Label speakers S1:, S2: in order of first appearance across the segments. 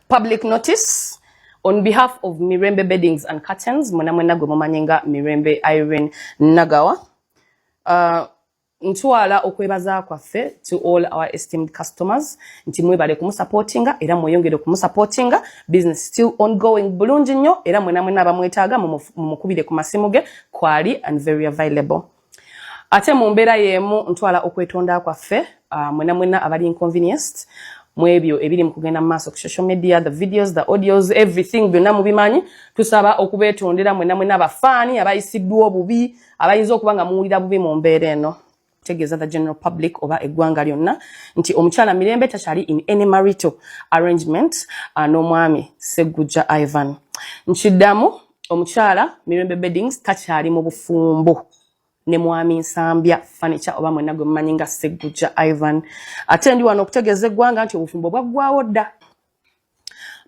S1: Public notice. On behalf of Mirembe Beddings and Curtains, Mwana Gomomanyinga Mirembe Irene Nagawa. Ntwala okwebaza kwaffe to all our esteemed customers. Nti mwebale kumusupportinga era mweyongere kumusupportinga. Business still ongoing bulungi nnyo era mwena abamwetaaga mumukubire ku masimu ge kwali and very available. Ate mu mbeera y'emu ntwala okwetonda kwaffe mwena abali inconvenienced. Mwebyo ebiri mu kugenda maaso ku social media, the videos, the audios, everything byonna mubimanyi. Tusaba okubetondera mwena abafaani abayisiddwa obubi abayinza okuba nga muwulira bubi mu mbeera eno. Tegeza the general public oba eggwanga lyonna nti omukyala Mirembe takyali in any marital arrangement n'omwami Sseggujja Ivan. Nkiddamu omukyala Mirembe Beddings takyali mu bufumbo ne mwami Nsambya furniture oba mwena gwe mumanyi nga Sseggujja Ivan. Ate ndi wano okutegeeza eggwanga nti obufumbo bwaggwawo dda.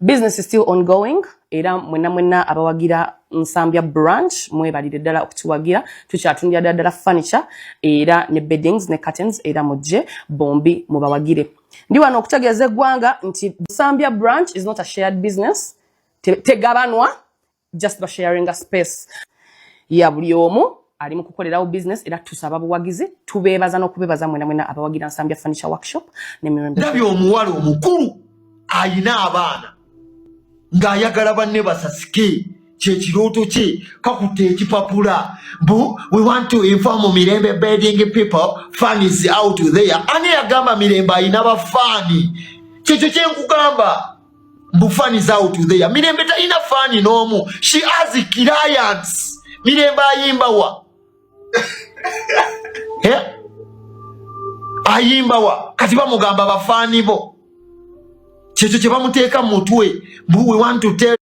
S1: Business is still ongoing. Era mwena abawagira Nsambya branch mwebalire ddala okutuwagira tukyatundira ddala furniture era ne beddings ne curtains era mujje bombi mubawagire. Ndi wano okutegeeza eggwanga nti Nsambya branch is not a shared business. Tegabanwa, just by sharing a space. Ya buli omu ali mu kukolerawo business era tusaba buwagizi tubeebaza n'okubeebaza mwena abawagira Nsambya furniture workshop ne Mirembe.
S2: Ndabye omuwala omukulu ayina abaana ng'ayagala banne basasike kyekirooto kye kakutte ekipapula mbu we want to inform Mirembe Bedding people fan is out there. Ani yagamba Mirembe ayina bafaani? Kyekyo kye nkugamba mbu fan is out there. Mirembe talina faani n'omu. She has clients. Mirembe ayimba wa? Ayimba wa? Kati bamugamba bafaani bo. Kyekyo kye bamuteeka mu mutwe mbu we want to tell.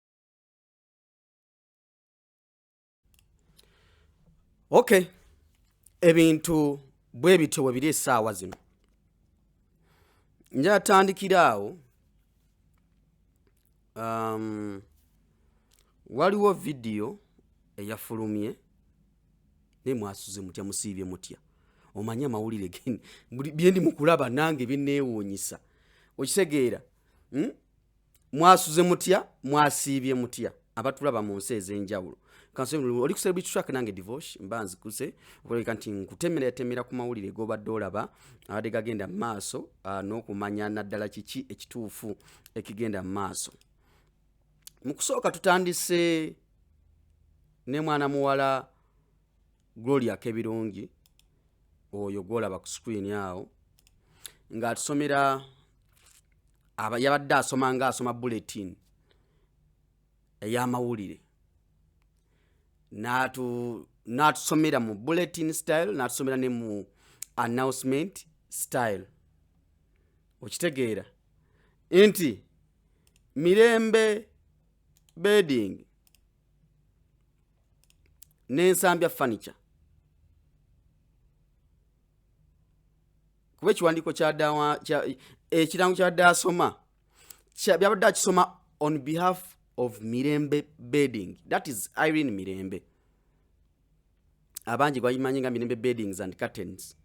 S3: Okay, ebintu bwe bityo bwe biri essaawa zino. Njatandikira awo waliwo video eyafulumye ne mwasuze mutya musiibye mutya. Omanye amawulire byendi mukulaba nange binneewuunyisa. Okitegeera? Mwasuze mutya, mwasiibye mutya. Abatulaba mu nsi ez'enjawulo. Kanso oli kusebe track nange divorce mbanzi kuse okuleka nti nkutemera ku mawulire gobadde olaba abadde gagenda mu maaso n'okumanya naddala kiki ekituufu ekigenda mu maaso. Mu kusooka tutandise ne mwana muwala Gloria Kebirungi oyo gwolaba ku screen awo ng'atusomera yabadde asoma bulletin ey'amawulire. Natusomera mu bulletin style, natusomera ne mu announcement style. Okitegeera nti Mirembe Bedding ne Nsambya furniture kuba ekiwandiiko ekirango kyabadde asoma byabadde akisoma on behalf of Mirembe Bedding. That is Irene Mirembe. Abanji bayimanyi nga Mirembe Beddings and Curtains.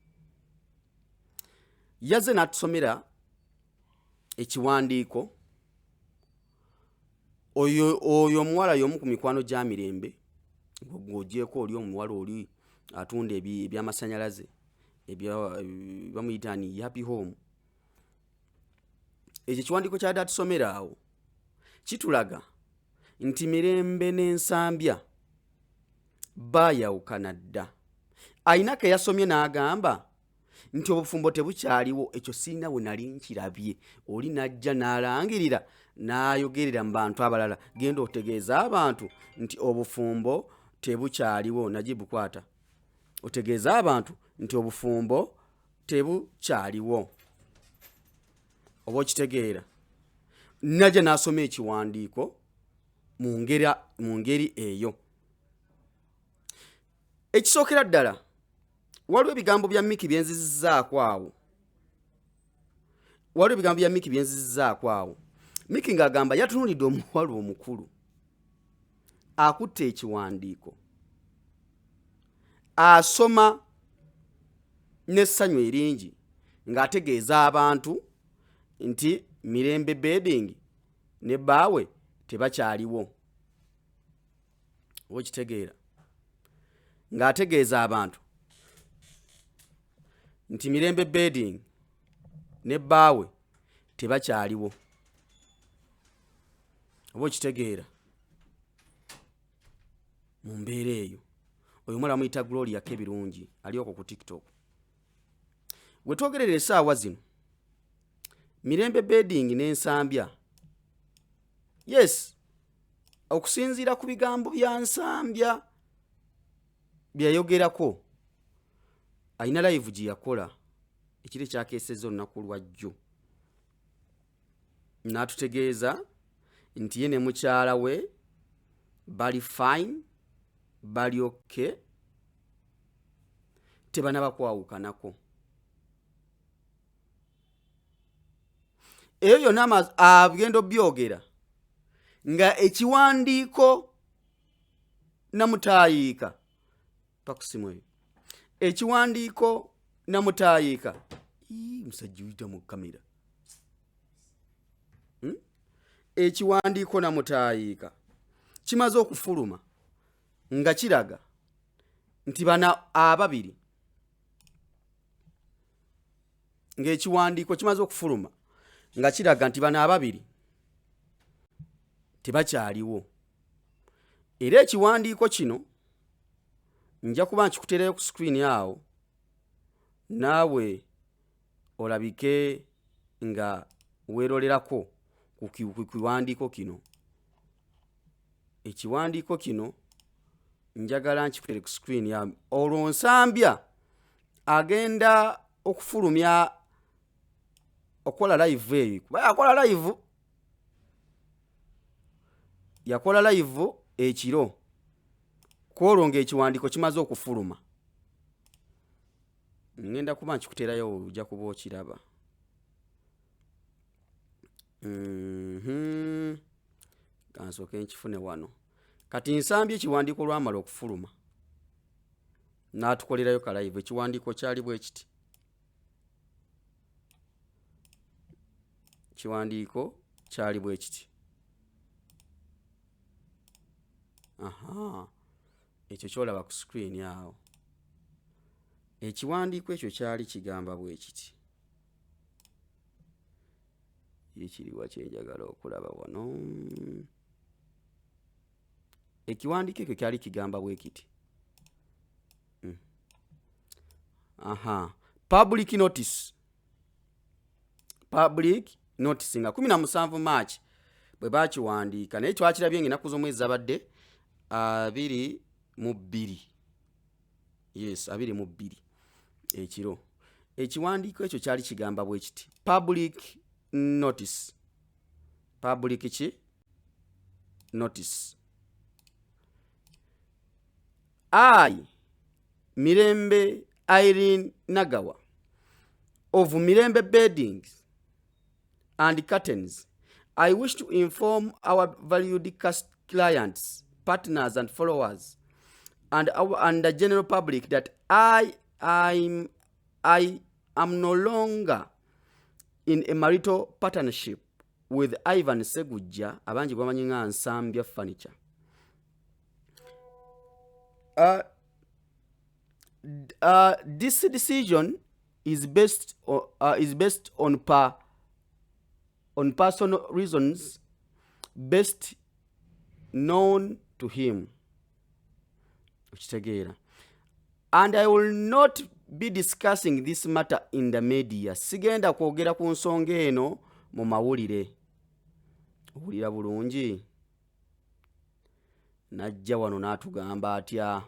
S3: Yaze natusomera ekiwandiiko oyo omuwala y'omu ku mikwano gya Mirembe ng'ogyeko oli omuwala oli atunda eby'amasannyalaze bamuyita ni happy home. Ekyo kiwandiiko kyadde atusomera awo kitulaga nti Mirembe n'Ensambya baayawukana dda. Ayina ke yasomye n'agamba nti obufumbo tebukyaliwo. Ekyo sirina we nali nkirabye. Oli najja n'alangirira n'ayogerera mu bantu abalala. Genda otegeeza abantu nti obufumbo tebukyaliwo. Najibu kwata otegeeza abantu nti obufumbo tebukyaliwo. Oba okitegeera? Najja n'asoma ekiwandiiko mu ngeri eyo. Ekisookera ddala waliwo ebigambo bya Miki byenzizizzaako awo. Miki ng'agamba yatunuulidde omuwala omukulu akutte ekiwandiiko asoma n'essanyu eringi ng'ategeeza abantu nti Mirembe Bedding ne bbaawe tebakyaliwo. Okitegeera ng'ategeeza abantu nti Mirembe Bedding ne bbaawe tebakyaliwo. Oba okitegeera mu mbeera eyo. Oyo mwala muyita Gloria Kebirungi ali okwo ku TikTok. We twogerera essaawa zino Mirembe Bedding n'Ensambya, yes, okusinziira ku bigambo bya Nsambya byayogerako, alina live gye yakola ekiri ekyakeesezza olunaku lwa jjo, n'atutegeeza nti ye ne mukyala we bali fine, bali okay, tebanaba kwawukanako. Eyo yonna agenda byogera nga ekiwandiiko namutaayiika pakusimu eyo, ekiwandiiko namutaayiika musajja uyita mu kamera, ekiwandiiko namutaayiika kimaze okufuluma nga kiraga nti bana ababiri, ng'ekiwandiiko kimaze okufuluma nga kiraga nti bano ababiri tebakyaliwo. Era ekiwandiiko kino nja kuba nkikuteerayo ku screen awo naawe olabike nga weerolerako ku kiwandiiko kino. Ekiwandiiko kino njagala nkikutere ku screen ya olwo Nsambya agenda okufulumya okola live eyo. Yakola live ekiro kwolwo ng'ekiwandiiko kimaze okufuluma. Ngenda kuba nkikuteerayo ojja kuba okiraba. Kansooke nkifune wano. Kati Nsambya ekiwandiiko lwamala okufuluma n'atukolerayo ka live. Ekiwandiiko kyali bwe kiti. Ekiwandiiko kyali bwe kiti. Ekyo kyolaba ku screen awo. Ekiwandiiko ekyo kyali kigamba bwe kiti. Ekiriwa kyenjagala okulaba wano. Ekiwandiiko ekyo kyali kigamba bwe kiti. Public notice. Public notice nga 17 March bwe bakiwandiika, naye twakirabye ng'ennaku z'omwezi zabadde 22. Yes, 22 ekiro. Ekiwandiiko ekyo kyali kigamba bwe kiti. Public notice. Public ki? Notice. I, Mirembe Irene Nagawa, of Mirembe Beddings and Curtains, I wish to inform our valued clients, partners and followers, and the general public that I am no longer in a marital partnership with Ivan Segujja, abanji bamanyi nga Nsambya Furniture. This decision is based on personal reasons best known to him. And I will not be discussing this matter in the media. Sigenda kwogera ku nsonga eno mu mawulire. Owulira bulungi? Najja wano n'atugamba atya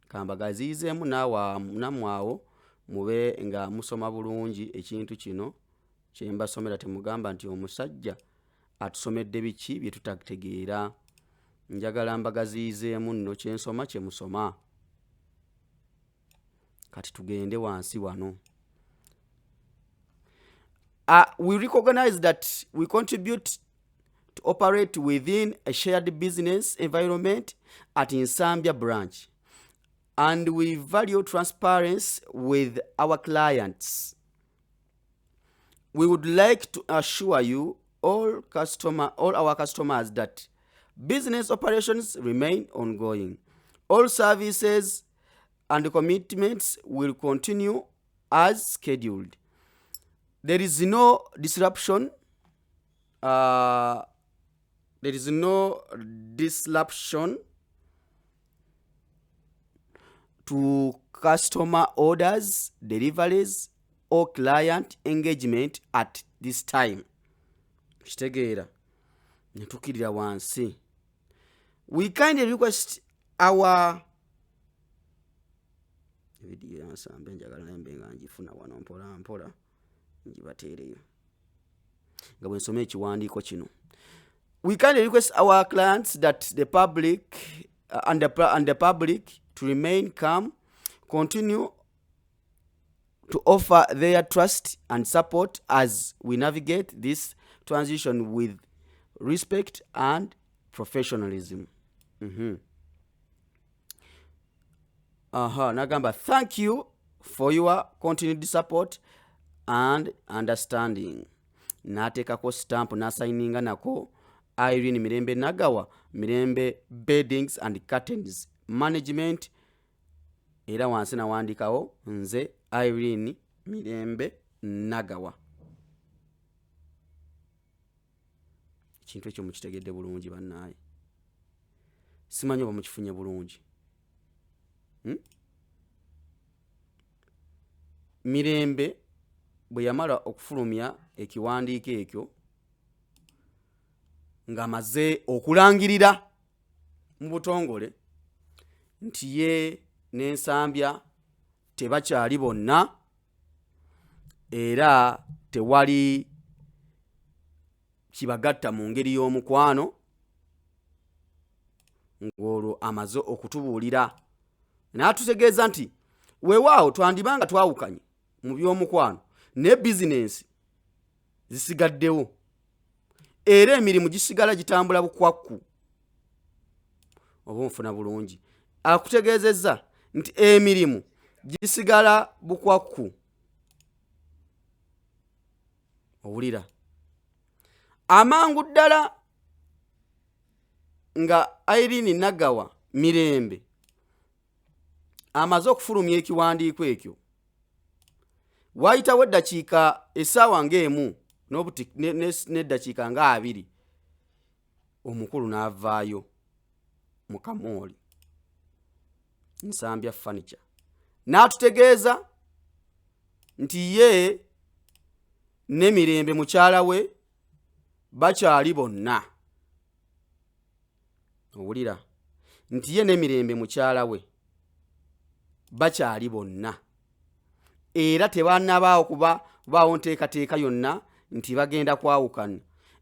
S3: kambagaziizeemu namwawo mube nga musoma bulungi ekintu kino kye mbasomera, temugamba nti omusajja atusomedde biki bye tutategeera. Njagala mbagaziizeemu nno kye nsoma kye musoma. Kati tugende wansi wano. We recognize that we contribute to operate within a shared business environment at Nsambya branch, and we value transparency with our clients. We would like to assure you all our customers that business operations remain ongoing. All services and commitments will continue as scheduled. There is no disruption. There is no disruption to customer orders, deliveries, or client engagement at this time. Kitegeera netukirira wansi. We kindly request our video yansambe njagala nembe nga njifuna wano mpola njibateereyo nga bwe nsoma ekiwandiiko kino. We kindly request our clients that the public and the public to remain calm, continue to offer their trust and support as we navigate this transition with respect and professionalism. Nagamba, thank you for your continued support and understanding. Natekako stamp nasaininga nako Irene Mirembe Nagawa, Mirembe Beddings and Curtains Management. Era wansi nawandikawo nze Irene Mirembe Nagawa. Kintu ekyo mukitegedde bulungi bannaye. Simanyi oba mukifunye bulungi. Mirembe bwe yamala okufulumya ekiwandiiko ekyo ng'amaze okulangirira mu butongole nti ye n'ensambya tebakyali bonna era tewali kibagatta mu ngeri y'omukwano, ng'olwo amaze okutubuulira n'atutegeeza nti weewaawo twandibanga twawukanye mu by'omukwano ne bizinensi zisigaddewo era emirimu gisigala gitambula bukwakku. Oba nfuna bulungi. Akutegeezezza nti emirimu gisigala bukwakku. Owulira. Amangu ddala nga Irene Nagawa Mirembe amaze okufulumya ekiwandiiko ekyo, waayitawo eddakiika essaawa ng'emu n'eddakiika nga 2 omukulu n'avaayo mu Kamooli Nsambya Furniture n'atutegeeza nti ye ne Mirembe mukyala we bakyali bonna. Owulira nti ye ne Mirembe mukyala we bakyali bonna era tebanabaawo kubaawo nteekateeka yonna nti bagenda kwawukana.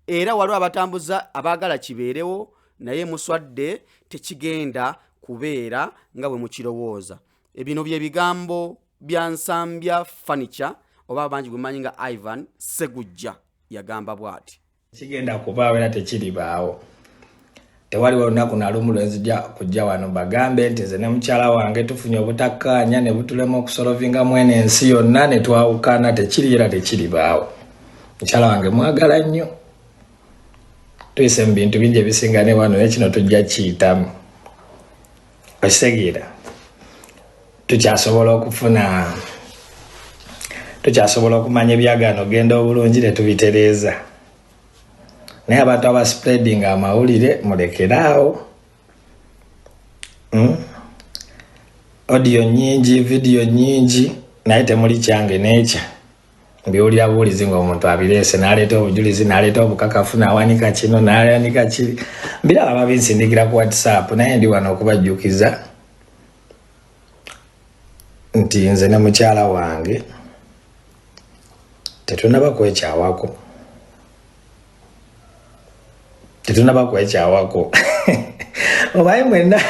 S3: Era waliwo abatambuza abaagala kibeerewo naye muswadde tekigenda kubeera nga bwe mukirowooza. Ebino bye bigambo bya Nsambya Furniture oba abangi gwe manyi nga Ivan Segujja yagamba bw'ati.
S4: Kigenda kubaawo era tekiribaawo. Tewali olunaku na lumu lwenzija kujja wano bagambe nti nze ne mukyala wange tufunye obutakkaanya ne butulema okusolovinga mwene ensi yonna ne twawukana. Tekiri era tekiribaawo. Mukyala wange mwagala nnyo. Tuyise mu bintu bingi ebisinga ne wano naye kino tujja kiyitamu. Okitegeera tukyasobola okumanya ebyagaano genda obulungi ne tubitereeza. Naye abantu abaspreading amawulire mulekeraawo. Audio nyingi, video nyingi, naye temuli kyange n'ekya. Mbiwulira buwulizi ng'omuntu abireese n'aleeta obujulizi n'aleeta obukakafu n'awanika kino n'awanika kiri. Mbiraba babinsindikira ku WhatsApp naye ndi wano okubajjukiza nti nze ne mukyala wange tetunaba kwekyawako. Obaye mwena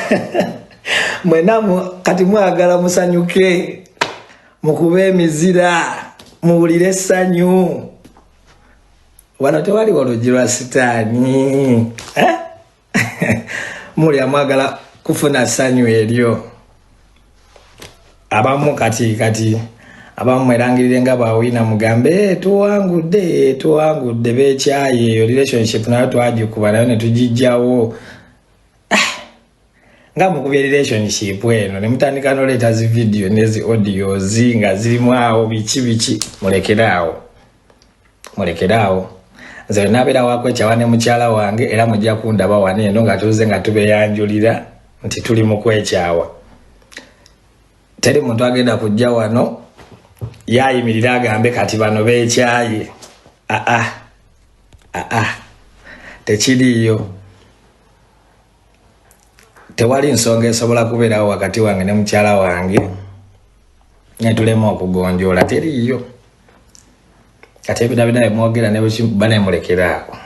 S4: kati mwagala musanyuke mukube emizira muwulire essanyu. Wano tewali oluggi lwa sitaani. Muli amwagala kufuna ssanyu eryo. Abamu kati abamu mwerangirire nga bawina mugambe tuwangudde bekyaye eyo relationship nayo twagikuba nayo ne tugijjawo nga mukubye relationship eno ne mutandika noleeta zi video nezi audios nga zirimu awo biki mulekeraawo nze nabeera wakwekyawa ne mukyala wange era mujja kundaba wano eno nga tuze nga tubeyanjulira nti tuli mu kwekyawa. Teri muntu agenda kujja wano yayimirira agambe kati bano bekyaye. Tekiriyo. Tewali nsonga esobola kubeerawo wakati wange ne mukyala wange ne tulema okugonjoola, teriyo. Kati ebinabina mwogera ne bane mulekeraako.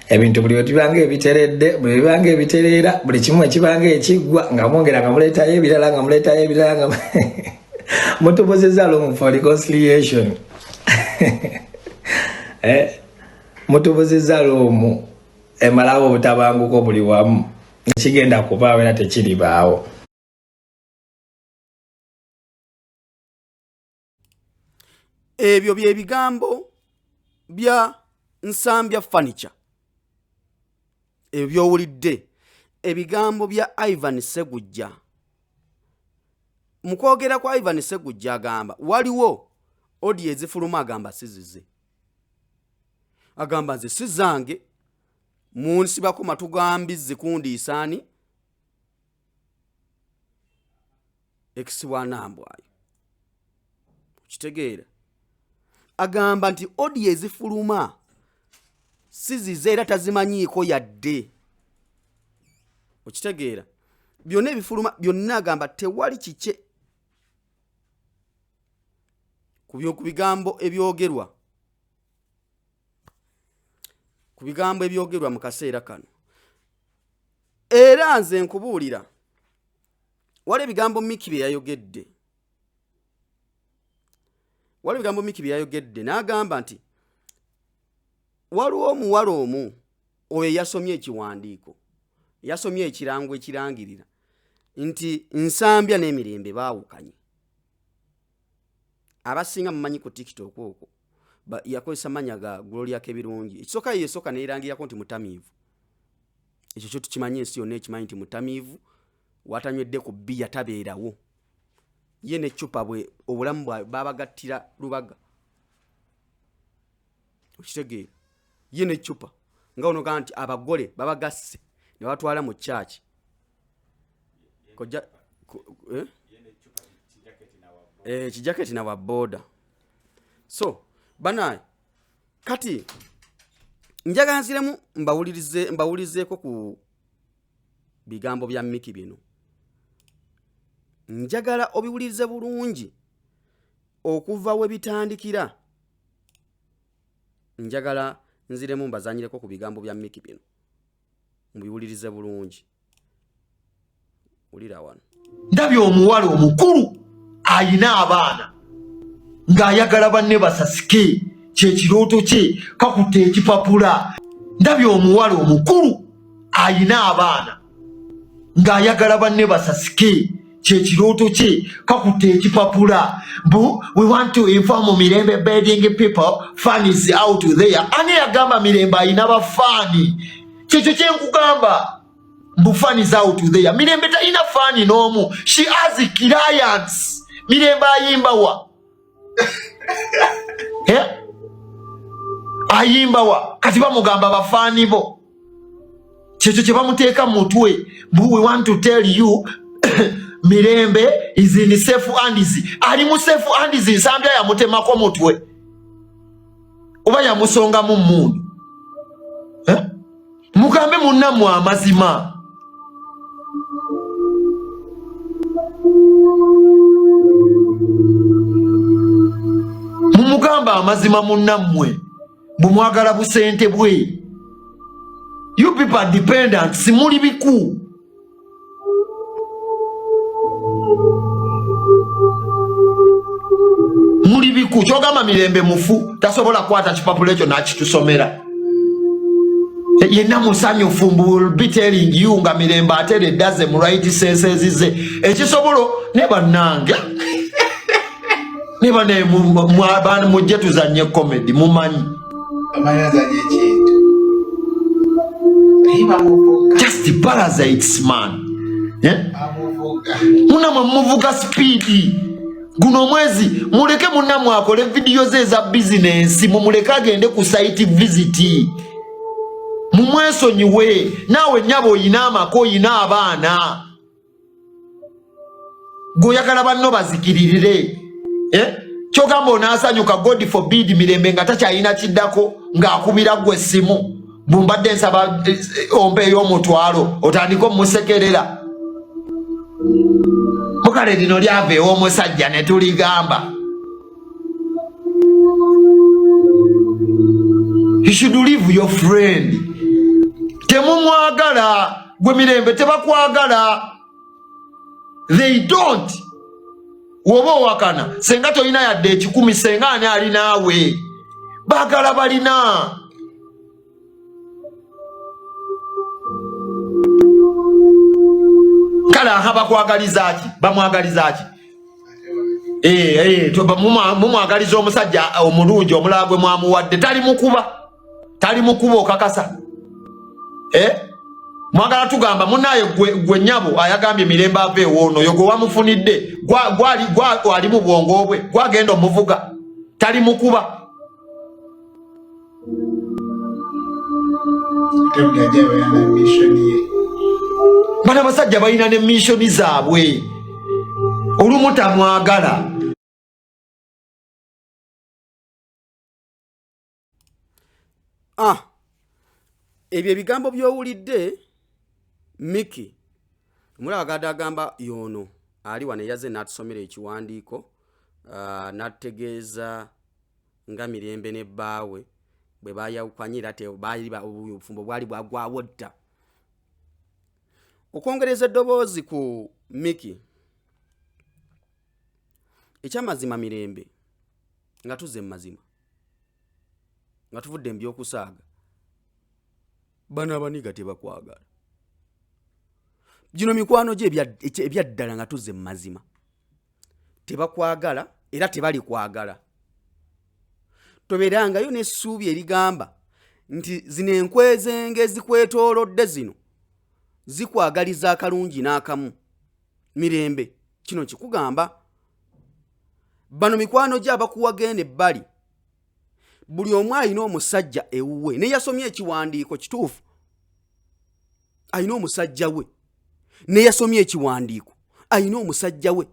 S4: Ebintu buli wetubanga ebiteredde, buli bibanga ebitereera, buli kimu ekibanga ekiggwa nga mwongera nga muleetayo ebirala nga mutubozeza lomu for reconciliation. Mutubozeza lomu emalawo obutabanguko buli wamu. Kigenda kubaawo era tekiribaawo.
S3: Ebyo bye bigambo bya Nsambya Furniture. Ebyowulidde ebigambo bya Ivan Segujja. Mukwogera kwa Ivan Segujja agamba waliwo audio ezifuluma agamba sizize. Agamba nze sizange munsibako matugambi zikundi isani ekisiwa nambwayo. Kitegeera. Agamba nti audio ezifuluma sizize era tazimanyiiko yadde. Okitegeera. Byonna ebifuluma byonna agamba tewali kike ku bigambo ebyogerwa. Ku bigambo ebyogerwa mu kaseera kano. Era nze nkubuulira wali ebigambo Miki bye yayogedde. Wali ebigambo Miki bye yayogedde n'agamba nti waliwo omuwala omu oyo yasomye ekiwandiiko. Yasomye ekirango ekirangirira nti Nsambya n'Emirembe baawukanye. Abasinga mumanyi ku TikTok okwo yakozesa manya ga Gloria Kebirungi. Ekisooka yesoka neerangirako nti mutamiivu. Ekyo kyo tukimanyi ensi yonna ekimanyi nti mutamiivu watanywedde ku bbiya tabeerawo. Ye n'eccupa bwe obulamu bwa babagattira lubaga. Okitegeera. Ye n'eccupa nga onoga nti abagole babagasse ne batwala mu church. Koja kijaketi na waboda. So banaye kati njaganziremu mbawulizeeko ku bigambo bya Miki bino. Njagala obiwulirize bulungi okuva we bitandikira. Njagala nziremu mbazanyireko ku bigambo bya Miki bino. Mubiwulirize bulungi. Ulira wano.
S2: Ndabye omuwala omukulu ayina abaana ng'ayagala banne basasike kyekirooto kye kakutte ekipapula. Ndabye omuwala omukulu ayina abaana ng'ayagala banne basasike kyekirooto kye kakutte ekipapula. We want to inform Mirembe bedding people fan is out there. Ani yagamba Mirembe ayina bafaani? Kyekyo kye nkugamba. Fan is out there. Mirembe talina faani n'omu. She has clients. Mirembe ayimba wa? Ayimba wa? Kati bamugamba bafaani bo. Kyekyo kye bamuteeka mu mutwe. We want to tell you Mirembe is in safe hands. Ali mu safe hands. Nsambya yamutemako mutwe. Oba yamusonga mu mmundu. Mugambe munnammwe amazima. Mumugamba amazima munnammwe bumwagala busente bwe. You people are dependent. Simuli biku. Muli biku. Kyogamba Mirembe mufu tasobola kwata kipapula ekyo n'akitusomera. Yenna musanyufu will be telling you nga Mirembe ateredde aze mu right senses ze. Ekisobolo ne bannange. Niba ne mwabana mujje tuzanye comedy mumanyi.
S5: Amayazanye kintu.
S2: Just parasites man. Munamwe muvuga speed. Guno mwezi muleke munamwe akole video ze za business mumuleke agende ku site visit. Mumwesonyiwe nawe nyabo yinama ko yina abaana. Goyagala banno bazikiririre. Kyogamba onaasanyuka God forbid mirembe nga takyayina kiddako ng'akubira gwe essimu. Bumbadde nsaba ompe y'omutwalo otandika omusekerera. Mukale lino lyaveewo omusajja ne tuligamba. You should leave your friend. Temumwagala gwe mirembe tebakwagala. They don't. Wobo wakana senga toyina yadde ekikumi senga ani ali naawe. Bagala balina. Kala haba kwagaliza ki bamwagaliza ki to mumwagaliza omusajja omulungi omulagwe mwamuwadde tali mukuba okakasa mwagala tugamba munaye gwe nyabo ayagambye mirembe ave wono yogo wamufunidde gwali mu bwongo bwe gwagenda omuvuga tali mukuba bana basajja balina ne mission zaabwe olumuta mwagala.
S3: Ebyo ebigambo by'owulidde Miki omulaba agamba yono ali wane yaze n'atusomera ekiwandiiko n'ategeeza nga mirembe ne bbaawe bwe bayawukanyira te baali obufumbo bwali bwagwawo dda. Okwongereza eddoboozi ku Miki ekyamazima mirembe nga tuzze mu mazima nga tuvudde mu by'okusaaga bana abaniga tebakwagala. Gino mikwano gye ebyaddala nga tuzze mu mazima tebakwagala era tebali kwagala. Tobeerangayo n'essuubi erigamba nti zino enkwezenge zikwetoolodde zino zikwagaliza akalungi n'akamu. Mirembe kino kikugamba bano mikwano gye abakuwagenda ebbali buli omu alina omusajja ewuwe ne yasomye ekiwandiiko kituufu alina omusajja we ne yasomye ekiwandiiko alina omusajja we.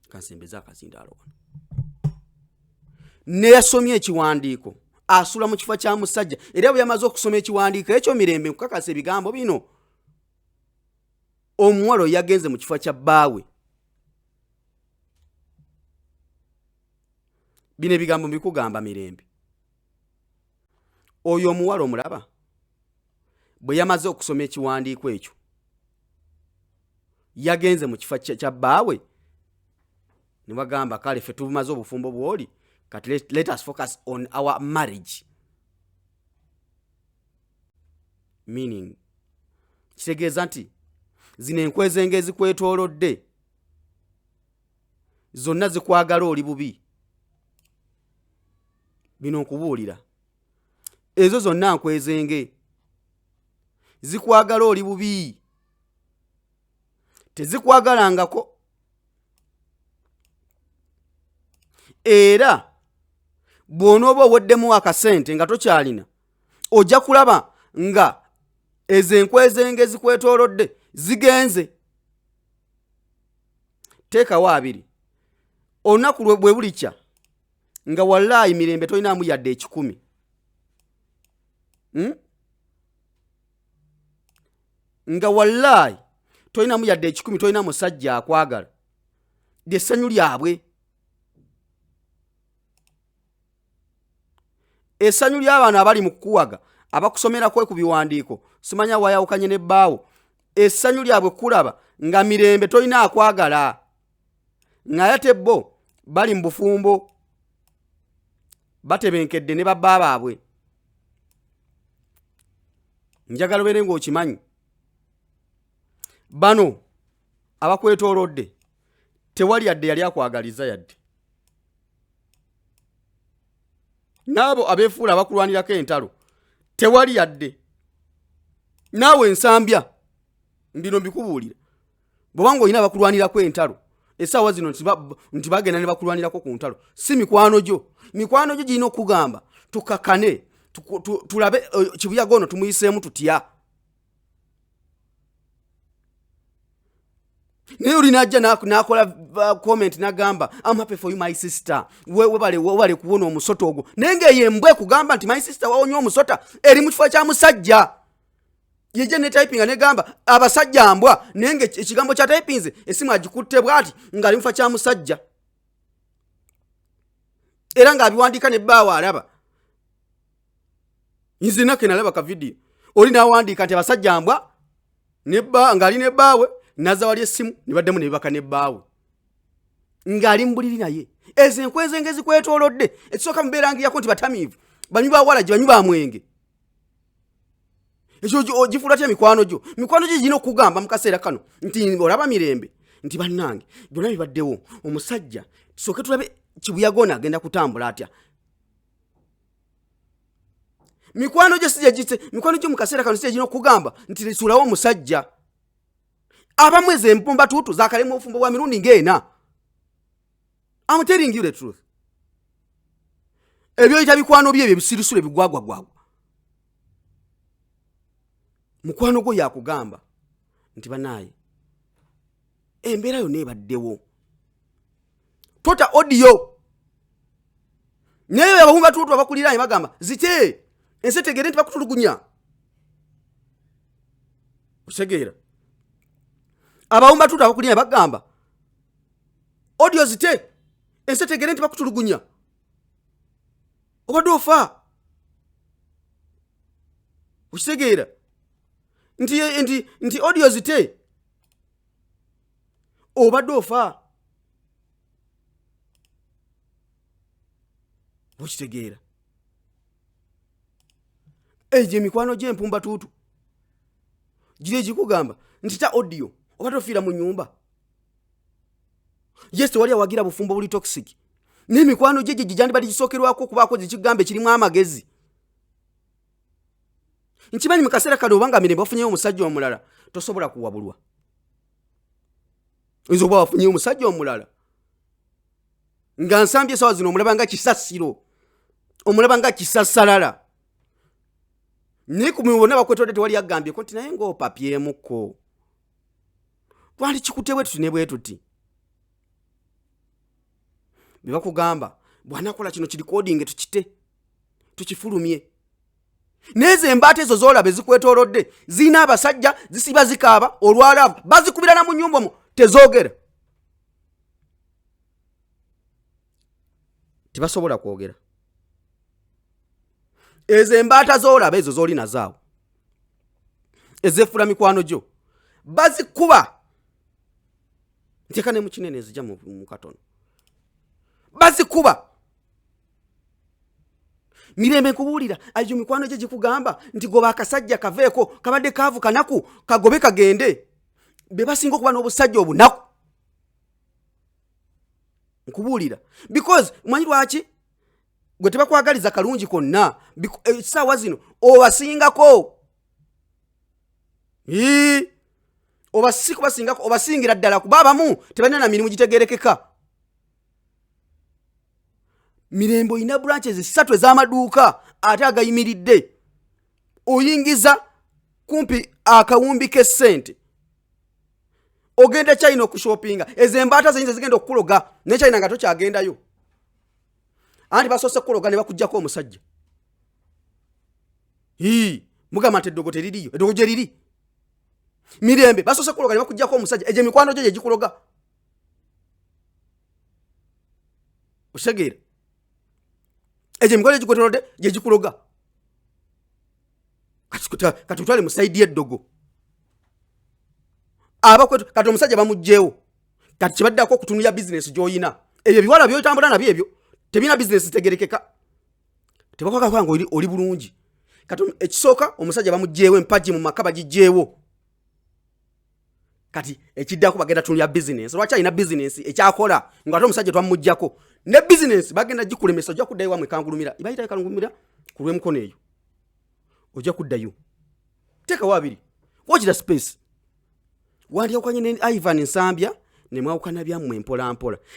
S3: Kansembeza akazindaalo wano ne yasomye ekiwandiiko asula mu kifo kya musajja era bwe yamaze okusoma ekiwandiiko ekyo mirembe nkukakasa ebigambo bino omuwalo yagenze mu kifo kya bbaawe. Bino ebigambo mbikugamba mirembe oyo omuwala omulaba bwe yamaze okusoma ekiwandiiko ekyo yagenze mu kifo kya bbaawe ne bagamba kale ffe tumaze obufumbo bw'oli kati let us focus on our marriage. Meaning kitegeeza nti zino enkwezenge ezikwetoolodde zonna zikwagala oli bubi. Bino nkubuulira ezo zonna nkwezenge zikwagala oli bubi tezikwagalangako era bw'onooba oweddemu akasente nga tokyalina ojja kulaba nga ezo enkwezenge zikwetoolodde zigenze. Teekawo abiri olunaku bwe bulikya nga wallahi mirembe tolinamu yadde ekikumi. Nga wallahi tolinamu yadde ekikumi tolina musajja akwagala lyessanyu lyabwe. Essanyu ly'abaana abali mu kukuwaga abakusomerako ku biwandiiko simanya wayawukanye ne bbaawo essanyu lyabwe kulaba nga mirembe tolina akwagala ng'ate tebbo bali mu bufumbo batebenkedde ne babba baabwe. Njagala obeere ng'okimanyi bano abakwetoolodde tewali yadde yali akwagaliza yadde. Nabo abefuula abakulwanirako entalo tewali yadde. Naawe ensambya mbino mbikubuulira. Bw'obanga olina abakulwanirako entalo essaawa zino nti bagenda ne bakulwanirako ku ntalo si mikwano gyo. Mikwano gyo girina okugamba tukakane tulabe kibuyaga ono tumuyiseemu tutya. Naye oli najja n'akola comment n'agamba I'm happy for you my sister. Webale kuwona omusota ogwo. Naye ng'eyo embwa ekugamba nti my sister wawonya omusota eri mu kifo kya musajja. Yeje ne typing negamba abasajja mbwa naye ekigambo kya typinze esimu agikutte bwati ng'ali mu kifo kya musajja. Era ng'abiwandika ne bbaawa alaba. Nze nake nalaba ka video. Oli n'awandiika nti abasajja mbwa ng'ali ne bbaawe naza wali essimu ne baddemu ne bibaka ne bbaawe. Ng'ali mbuliri naye. Ezo enkweze ngezi kwetoolodde. Ekisooka mubeerangirako nti batamiivu. Banywi ba wala banywi ba mwenge. Ekyo gifuula tya mikwano gyo. Mikwano gyo girina okugamba mu kaseera kano nti olaba mirembe nti bannange byonna bibaddewo omusajja tusooke tulabe kibuyaga ono agenda kutambula atya. Mikwano gyo sijja gitse mikwano gyo mu kaseera kano sijja girina okugamba nti lesuulawo omusajja. Abamweze empumba tuutu zakalemu obufumbo bwa mirundi ng'ena. I'm telling you the truth. Ebyoyita bikwano bye ebisirisule bigwagwagwagwa. Mukwano gwo yakugamba nti banaye embeera yonna ebaddewo. Tota audio. Naye abawumba tuutu abakuliraanye bagamba zite ensi etegere nti bakutulugunya. Osegeera. Abawumba tuutu abakuliraanye bagamba audio zite ensi etegere nti bakutulugunya. Obadde ofa. Okisegeera. Nti audio zite obadde ofa. Okitegeera. Eje mikwano gy'empumba tuutu gire gikugamba nti ta audio obadde ofiira mu nnyumba. Yes tewali awagira bufumbo buli toxic. N'emikwano gye gijandibadde gisookerwako okubaako zikigambe kirimu amagezi. Nkimanyi mu kaseera kano obanga mirembe wafunyeyo omusajja omulala tosobola kuwabulwa. Oyinza okuba wafunyeyo omusajja omulala nga nsambye essaawa zino omulaba nga kisasiro omulaba nga kisassalala. Naye ku bonna bakwetodde tewali agambyeko nti naye ng'opapyemukko twali kikutte bwe tuti ne bwe tuti. Bye bakugamba bw'anakola kino kirikoodinge tukite tukifulumye. Neze embaate ezo zoolabe zikwetoolodde zina abasajja zisiba zikaaba olwalaavu bazikubira na mu nnyumba mu tezoogera. Tebasobola kwogera. Ezo embaata zoolabe ezo z'oli nazaawo ezeefula mikwano gyo bazikuba nteeka ne mu kinene ezijja mu katono bazikuba. Mirembe kubuulira ayo mikwano gye gikugamba nti goba akasajja kaveeko kabadde kaavu kanaku kagobe kagende. Be basinga okuba n'obusajja obunaku. Nkubuulira because mwanyi lwaki gwe tebakwagaliza kalungi konna essaawa zino obasingako. Obasingako obasingira ddala kuba abamu tebalina na mirimu gitegerekeka. Mirembe oyina branches 3 ez'amaduuka ate agayimiridde. Oyingiza kumpi akawumbi k'essente. Ogenda China okushopinga. Ezo embaata ziyinza zigenda okukuloga ne China nga tokyagendayo. Anti basoose kuloga ne bakuggyako omusajja. Mugamba nti eddogo teririyo. Eddogo gye riri. Mirembe basoose kuloga ne bakuggyako omusajja. Egyo mikwano gye gikuloga. Osegeera. Eje mikwano gikwetolodde gye gikuloga. Kati utwale mu saidi y'eddogo. Abakwetu kati omusajja bamugjeewo. Kati kibaddako okutunulya bizinesi gy'oyina. Ebyo biwala by'otambula nabyo ebyo tebina bizinesi tegerekeka. Tebakwagala kwanga oli bulungi. Kati ekisooka omusajja bamugjeewo empagi mu maka bagijjeewo. kati ekiddako bagenda tunulya business lwaki alina business ekyakola nga ate omusajja twamujjako ne business bagenda gikulemesa ojja kuddayo wamwe kangulumira ibayita ekangulumira ku lw'emikono eyo ojja kuddayo teeka wabiri watch the space wandyawukanye ne Ivan Nsambya ne mwawukana byammwe mpola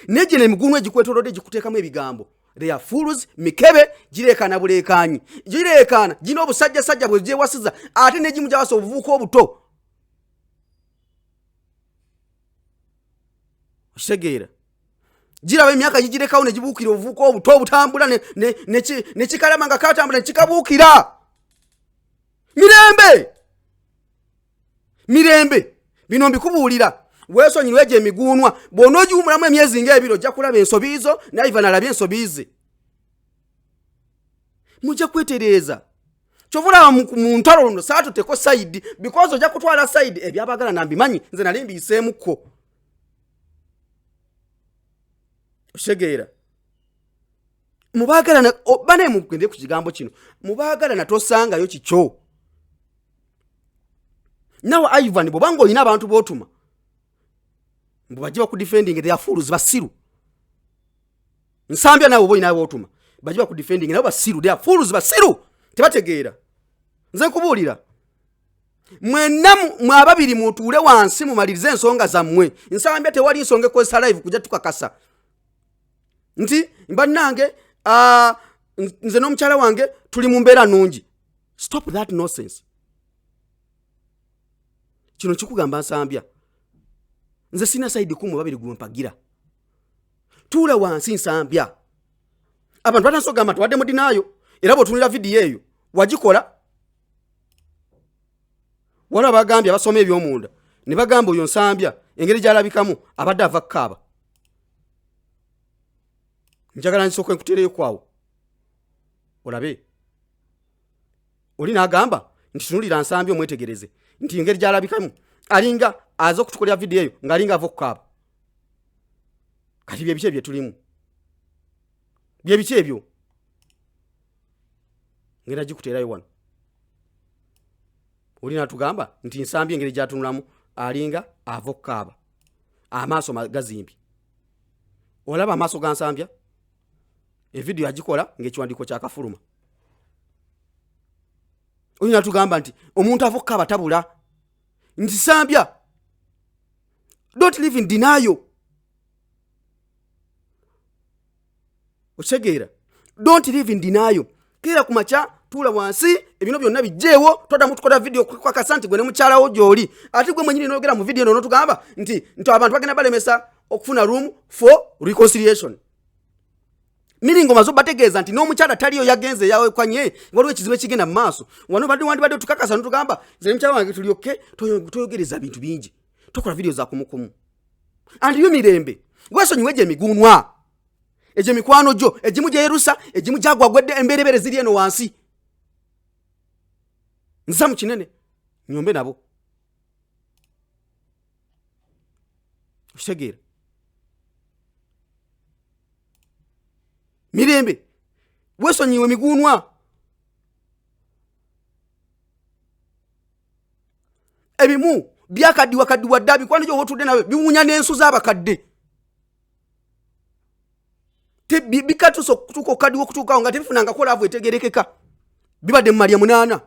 S3: neje ne migumu egikwetolodde gikuteekamu ebigambo they are fools mikebe gireekana buleekanyi gireekana gina obusajjasajja bwe gyewasiza ate ne gimu gyawasa obuvuuka obuto osegeera giraba emyaka gigirekawo ne gibuukira obuvuuka obuto obutambula ne kikalama nga katambula ne kikabuukira mirembe bino mbikubuulira weesonyirwe gye emiguunwa bw'onoogiwumulamu emyezi ng'ebiri ojja kulaba ensobiizo ne Ivan alabye ensobiize mujja kwetereeza kyovulaba mu ntalo luno saatuteko sayidi because ojja kutwala sayidi ebyabagala nambimanyi nze nali mbiyiseemukko osegeera mubaagalana bane mugende ku kigambo kino mubaagalana tosangayo kikyo nawe Ivan bwobanga olina abantu bootuma mbubajja bakudefending they are fools basiru Nsambya nawe boyina bootuma bajja bakudefending nabo basiru they are fools basiru tebategeera nze nkubuulira mwenna mwababiri mutuule wansi mumalirize ensonga zammwe Nsambya tewali nsonga ekozesa live kujja tukakasa nti mbannange nze n'omukyala wange tuli mu mbeera nnungi stop that nonsense kino kikugamba Nsambya nze sina saidi kumu babiri gumpagira tuula wansi Nsambya abantu batansogamba tuwadde mudinaayo era bw'otunulira vidiyo eyo wagikola waliwo abagambye abasoma eby'omunda ne bagamba oyo Nsambya engeri gy'alabikamu abadde ava kukaaba njagala nsooka nkuteereyo kwawo olabe oli n'agamba nti tunulira Nsambya omwetegereze nti engeri gy'alabikamu alinga aza okutukolera vidiyo eyo ng'alinga ava okukaaba kati bye biki ebyo tulimu bye biki ebyo ngenda gikuteerayo wano oli n'atugamba nti Nsambya engeri gy'atunulamu alinga ava okukaaba amaaso magazimbi olaba amaaso ga Nsambya evidiyo agikola ng'ekiwandiiko kyakafuluma oli n'atugamba nti omuntu ava okukaaba tabula nti Nsambya don't live in denial osegeera don't live in denial kera kumacha tula wansi ebino byonna bijjeewo toddamu tukola vidiyo kwa kasanti gwe ne mukyalawo gy'oli ate gwe mwenyini n'ogera mu vidiyo nono tugamba nti abantu bagenda balemesa okufuna room for reconciliation miringo mazo bategeeza nti n'omukyala taliyo yagenze yawe kwanye waliwo ekizibu ekigenda mu maaso wano badde tukakasa notugamba nze mukyala wange tulyoke toyogereza bintu bingi tokola vidiyo za kumukumu andi yo mirembe weesonyiwe gye emiguunwa egyo mikwano gyo egimu gyerusa egimu gyagwagwedde emberebere ziri eno wansi nza mu kinene nyombe nabo okitegeera mirembe weesonyiwe emiguunwa ebimu byakaddiwa dda mikwano gyo wotudde nawe biwunya n'ensu z'abakadde bikatusa okutuuka okukaddiwa okutuukawo nga tebifunangako laavu etegerekeka bibadde mu malya 8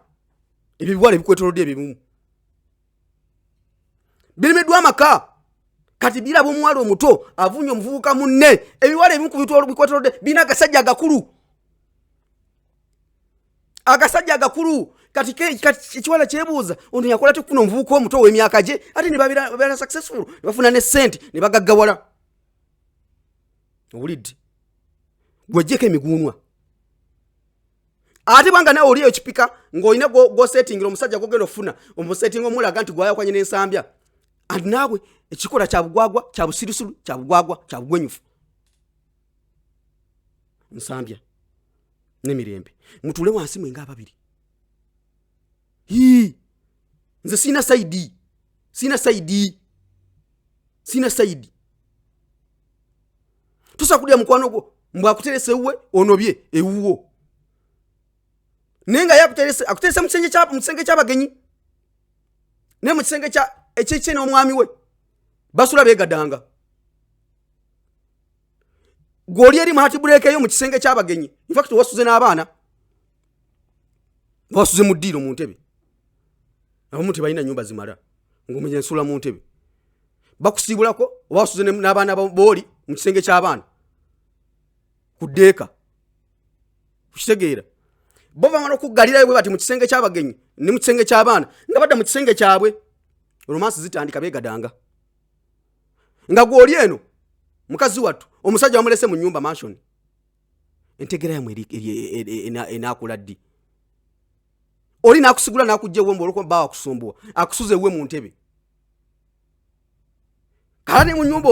S3: ebyo biwala ebikwetolodde ebimu birimeddwa amaka kati biraba omuwala omuto avunya omuvubuka munne ebiwala ebimu ku bikwetolodde birina agasajja agakulu kati ekiwala kyebuuza ono yakola tekufuna omuvubuka omuto w'emyaka gye ate ne babeera successful ne bafuna ne sente ne bagaggawala owulidde gwejjeko emiguunwa ate bwanga nawe oliyo ekipika ng'olina gosetingira omusajja gogenda ofuna omusetinga omulaga nti gwayakwanye n'ensambya andi naawe ekikola kya bugwagwa kya busirusulu kya bugwagwa kya bugwenyufu Nsambya n'emirembe mutule wansi mwenga ababiri nze sina saidi tusakulya mukwano gwo mbwakuterese uwe onobye ewuwo nenga akuterese mu kisenge ky'abagenyi ne mu kisenge ekyekye n'omwami we basula begadanga goli eri mahati break eyo mu kisenge ky'abagenyi in fact wasuze n'abaana wasuze mu ddiro mu ntebe abamuti balina nyumba zimala ng'omenya ensula mu ntebe bakusibulako wasuze n'abaana booli mu kisenge ky'abaana ku ddeeka kukitegeera bo bamala okuggalirayo bwe bati mu kisenge ky'abagenyi ne mu kisenge ky'abaana nga badda mu kisenge kyabwe romansi zitandika begadanga nga gwoli eno mukazi wattu omusajja wamulese mu nyumba mansion entegera yamu enakula ddi oli nakusigula nakujja ewe mboloko bawa kusumbua akusuze ewe mu ntebe kala ne mu nyumba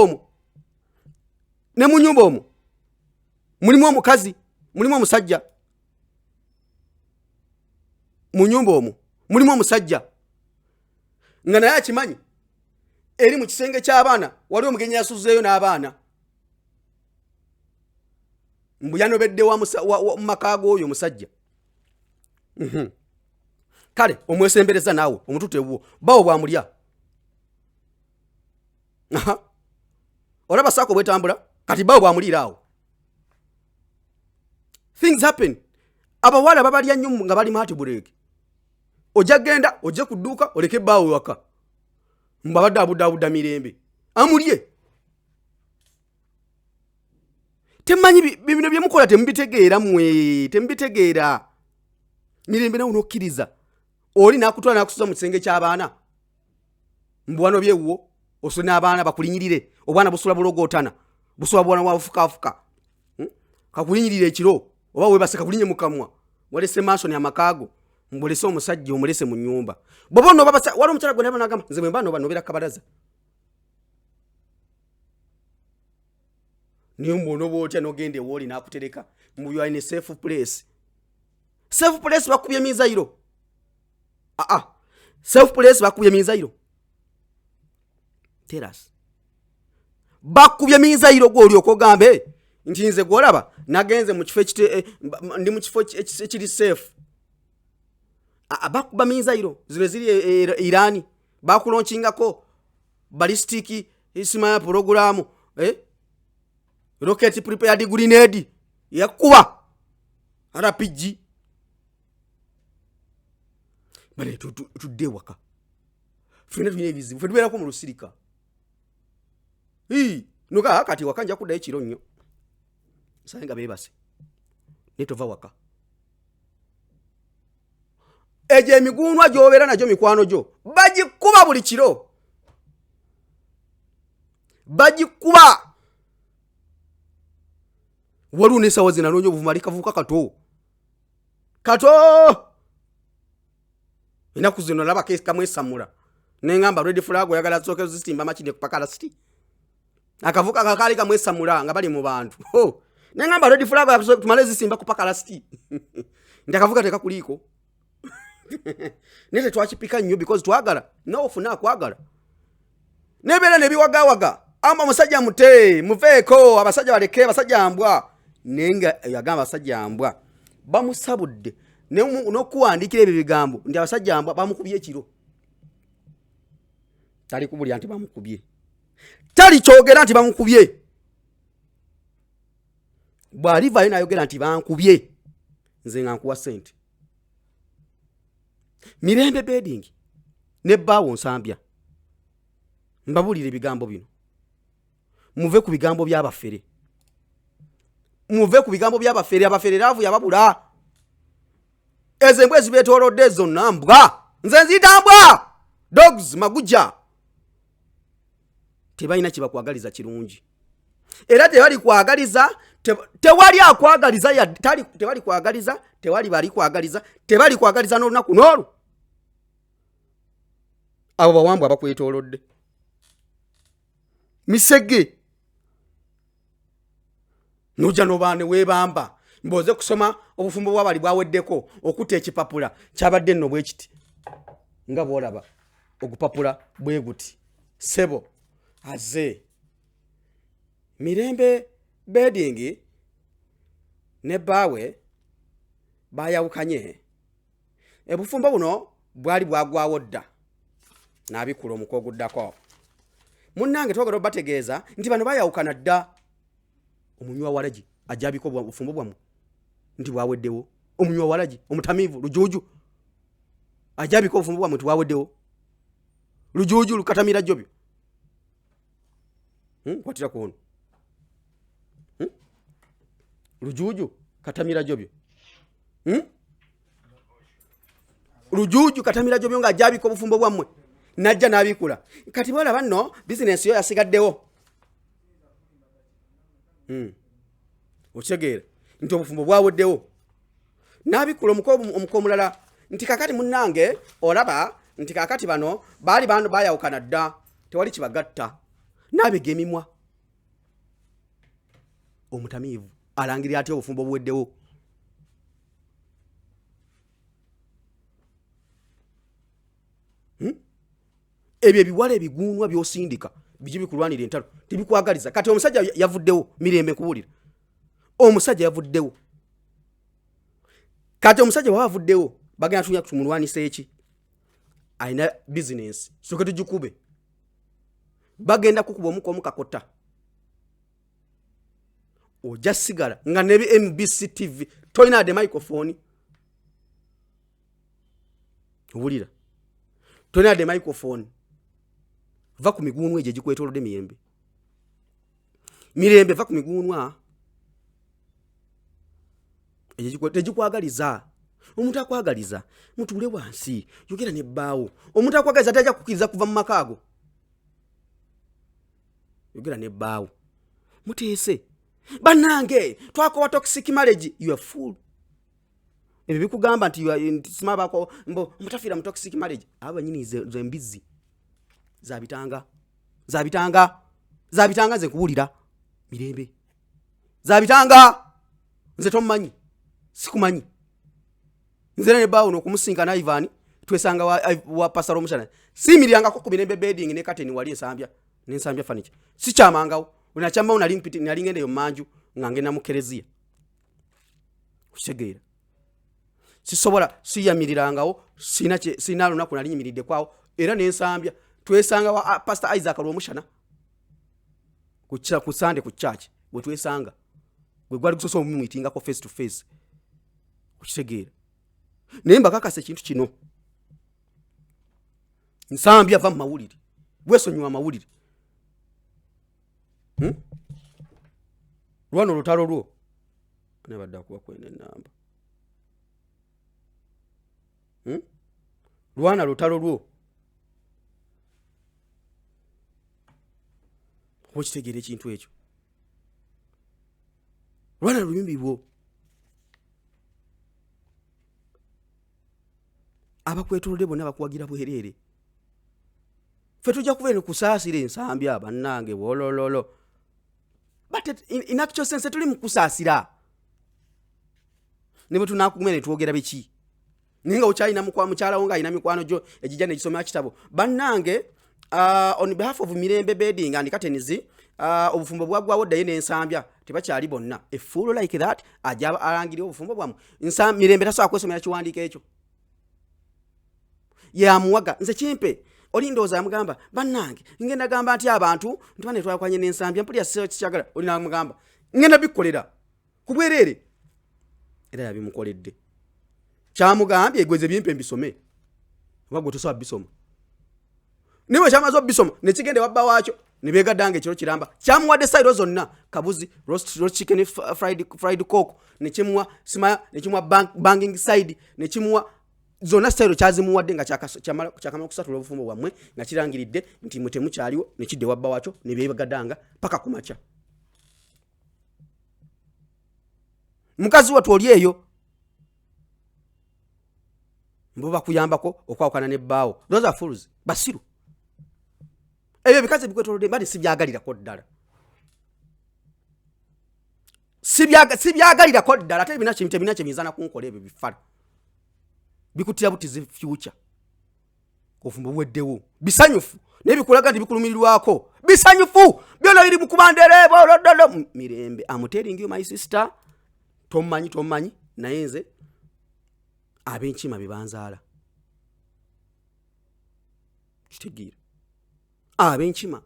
S3: omwo mulimu omukazi mulimu omusajja mu nyumba omwo mulimu omusajja nga naye akimanyi eri mu kisenge ky'abaana wali omugenyi yasuzeeyo n'abaana mbu yanobedde mu maka g'oyo omusajja kale omwesembereza naawe omutute bwo bawo bwamulya olaba saako bwetambula kati bawo bwamulira awo things happen abawala babalya nnyo nga bali maati bureke ojja genda ojje ku dduuka oleke bawo waka mbabadde abudda mirembe amulye temanyi bino byemukola temubitegeera temubitegeera mirembe nawe nokkiriza oli nakutwala nakusuza mu kisenge ky'abaana mbuwano byewwo osule n'abaana bakulinyirire obwana busula bulogootana busula bwana wafukafuka kakulinyirire ekiro oba webase kakulinye mukamwa walese mansoni amakaago mbulese omusajja omulese mu nyumba bobono babasa wali omukyala gwe nagamba nze bwe mbano banobera kabalaza niyo mbono bwotya nogende woli nakutereka mu you are in a safe place bakubye mizairo safe place bakubye mizairo tell us bakubye mizairo gwoli okogambe nti nze gwolaba nagenze mu kifo ndi mu kifo ekiri safe bakuba mizairo zino ziri Irani bakulonchingako ballistic isima program rocket prepared grenade yakuba RPG bale tudde waka fune twine bizibu fedubera ko mu lusirika nuka kati wakanja kudda ekiro nnyo sanga bebase netova waka eje emigunwa gyobera najo mikwano gyo bagikuba buli kiro bagikuba walune sawa zina nonyo bumalika vuka kato inakuzino laba kesi kamwe samura nengamba red flag oyagala soke zistimba machine kupakala city akavuka kakali kamwe samura nga bali mu bantu nengamba red flag tumale zisimba kupakala city ndakavuka teka kuliko nete twachipika nnyo because twagala no ofuna kwagala nebera nebiwagawaga amba musajja mute muveko abasajja baleke abasajja ambwa nenga yagamba abasajja ambwa bamusabudde nokuwandikira ebyo bigambo ndi abasajja ambwa bamukubye ekiro tali kubulya nti bamukubye tali kyogera nti bamukubye bwaliva yina ayogera nti bankubye nze nga nkuwa sente mirembe bedding ne bawo nsambya mbabulira ebigambo bino muve ku bigambo by'abafere abafere ravu yababula ezembwe zibetolodde zonna mbwa nze nzitambwa dogs maguja tebalina kibakwagaliza kirungi era tebali kwagaliza tewali akwagaliza tebali kwagaliza tewali bali kwagaliza tebali kwagaliza n'olunaku n'olu abo bawambwa abakwetolodde misege noja nobane webamba mboze kusoma obufumbo bwabali bwaweddeko okutta ekipapula kyabadde nno bwekiti nga bwolaba ogupapula bweguti sebo aze mirembe bedding ne bawe bayawukanye ebufumbo buno bwali bwagwawo dda nabikula omukoguddako munnange twagala bategeeza nti bano bayawukana dda. Omunywa walagi ajabiko obufumbo bwammwe nti bwaweddewo. Omunywa walagi omutamiivu lujuuju ajabiko obufumbo bwammwe nti bwaweddewo. Lujuuju lukatamira jjobyo. Kwatira kono. Lujuuju katamira jjobyo. Lujuuju katamira jjobyo nga ajabiko obufumbo bwammwe najja n'abikula. Kati bwala banno business yo yasigaddewo. Okitegeera nti obufumbo bwaweddewo. N'abikula omukomulala nti kakati munnange olaba nti kakati bano baali bantu bayawukana dda tewali kibagatta. N'abega emimwa. Omutamiivu alangirira ati obufumbo buweddewo. Ebyo ebiwala ebiguunwa by'osindika biji bikulwanira entalo tibikwagaliza. Kati omusajja yavuddewo Mirembe nkubuulira. Omusajja yavuddewo. Kati omusajja wavuddewo bagenda tunya kumulwanisa eki? Aina business soke tujikube. Bagenda kukuba omukomu kakota. Oja sigala nga nebi MBC TV toina de microphone. Obulira. Toina de microphone. Va ku miguunwa eje gikwetolodde Mirembe. Mirembe va ku miguunwa eje gikwagaliza. Omuntu akwagaliza mutule wansi yogera ne bbaawo. Omuntu akwagaliza tajja kukiriza kuva mu makaago. Yogera ne bbaawo. Muteese bannange twakowa toxic marriage. You are fool. Ebyo bikugamba nti simabako mbo mutafira mu toxic marriage. Abanyini ze mbizi zabitanga ze kuwulira Mirembe. Zabitanga nze tomanyi sikumanyi. Nze ne bawo n'okumusinga na Ivan twesanga wa pastor omushana. Simiryangako ku Mirembe bedding ne kateni wali ensambya fanicha. Si kyamangawo. Unachamba unalimpiti nalingende yo manju ngange na mukerezia. Kutegeera. Sisobola siyamirangawo sina lunaku nalinyimiridde kwawo era n'ensambya twesanga wa pastor Isaac Alwomushana ku Sunday ku church bwe twesanga gwe gwali kusoso omumitinga ko face to face. Kutegeera. Nemba kakase kintu kino. Nsambya va mawulire. Bwesonywa mawulire. Lwano lutalo lwo. Nebadda kuba kwene namba. Lwana lutalo lwo. Okitegeera ekintu ekyo. Lwana luyimbi bwo. Abakwetolode bonna bakuwagira buherere. Fe tujja kubeera kusaasira ensambya bannange wolololo. But in actual sense tuli mukusaasira. Nebo tunakumene tuogera biki. Ninga uchayina mukwa mukyala wonga ina Mikwano Gyo ejija ne gisomya kitabo. Bannange on behalf of Mirembe bedding and Katenizi obufumbo bwagwawo ddayo n'ensambya tebakyali bonna. A fool like that ajaba alangiri obufumbo bwamu. Mirembe tasobola kwesomera kiwandiiko ekyo. Yamuwaga nze kimpe olindoza yamugamba bannange ngenda gamba nti abantu ntwane twakwanye n'ensambya mpulya kyagala olina amugamba ngenda bikolera kubwerere era yabimukoledde kyamugambye egweze bimpe mbisome bagwo tosoba bisoma niwe kyamazo bisoma ne kigende wabba waakyo ne begaddange ekiro kiramba kyamuwadde side zonna kabuzi roast chicken fried coke ne kimwa simaya ne kimwa banging side ne kimwa zona style kyazimuwadde nga kyakama okusatula obufumbo bwamwe nga kirangiridde nti mutemu kyaliwo ne kidde wabba waakyo ne bebagadanga paka kumacha. Mukazi watu oli eyo mbo bakuyambako okwawukana ne bbaawo. Those are fools. Basiru. Ebyo bikazi bikwetolodde mbali sibyagalirako ddala. Sibyagalirako ddala ate ebina kyemizana kunkola ebyo bifala. Bikutira butize future. Obufumbo bweddewo. Bisanyufu. Nebikulaga nti bikulumirirwako. Bisanyufu. Byona biri mukubandere bolodolo. Mirembe. I'm telling you my sister. Tomanyi naye nze abenkima bibanzaala. Kitegeera. Abenkima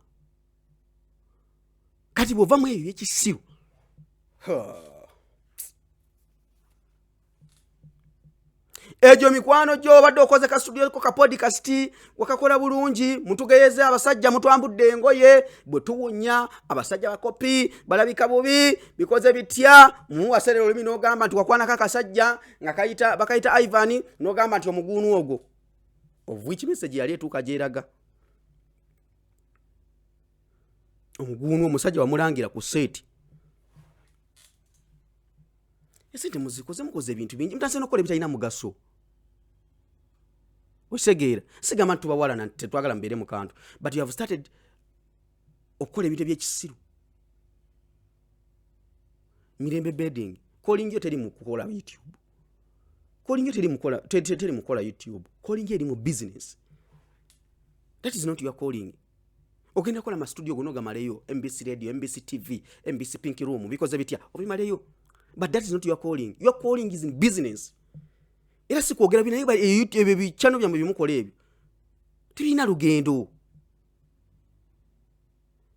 S3: kati bw'ovamu ebyo ebyekisiru Egyo mikwano gyo obadde okoze ka studio ko ka podcast wakakola bulungi mutugeyeze abasajja mutwambudde engoye bwe tuwunya abasajja bakopi balabika bubi bikoze bitya muwaserero olimi n'ogamba nti wakwana kakasajja nga bakayita Ivan n'ogamba nti omugunu ogwo of which message yali etuuka gyeraga omugunu omusajja wamulangira ku seti esente muzikoze mukoze ebintu bingi mutase nokola ebitalina mugaso Osegeera sigama tubawala na tetwagala mbere mu kantu but you have started okukola ebintu ebyekisiru mirembe bedding calling yo teri mu kukola YouTube calling yo teri mu kola YouTube calling yo eri mu business that is not your calling ogenda kola ma studio gono gamaleyo MBC radio MBC TV MBC Pink Room because bitya obimaleyo but that is not your calling. Your calling is in business. Era sikwogera bina yiba YouTube ebichano bya mubimukola ebyo. Tibina lugendo.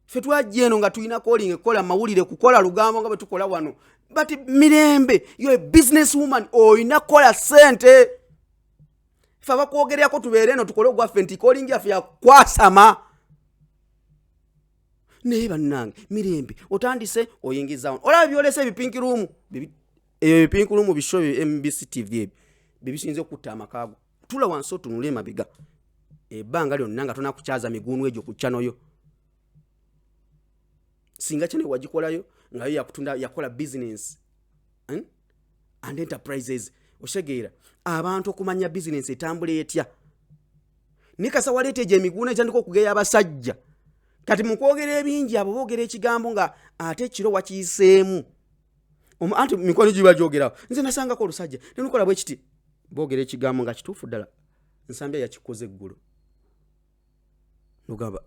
S3: Fetwa jeno nga tuina calling ekola mawulire kukola lugambo nga betukola wano. But mirembe, you a business woman or ina kola sente. Faba kwogerera ko tubereno tukola gwa fenti calling yafu ya kwasama. Neba nange mirembe otandise oyingiza ola byolese ebipinki room ebipinki room bisho MBC TV bibisinze okutta amakago tula wanso tunule mabiga ebanga lyo nanga tona kuchaza migunu ejo ku channel yo singa chane wajikolayo ngayo yakutunda yakola business and enterprises oshegeera abantu okumanya business etambule etya nikasa walete je migunu ejandiko kugeya abasajja kati mukwogera ebingi abo boogera ekigambo nga ate kiro wakiyiseemu anti mikwano gyo bajogerawo nze nasanga ko olusajja nenukola bwe kiti boogera ekigambo nga kituufu ddala nsambya yakikoze eggulo nogamba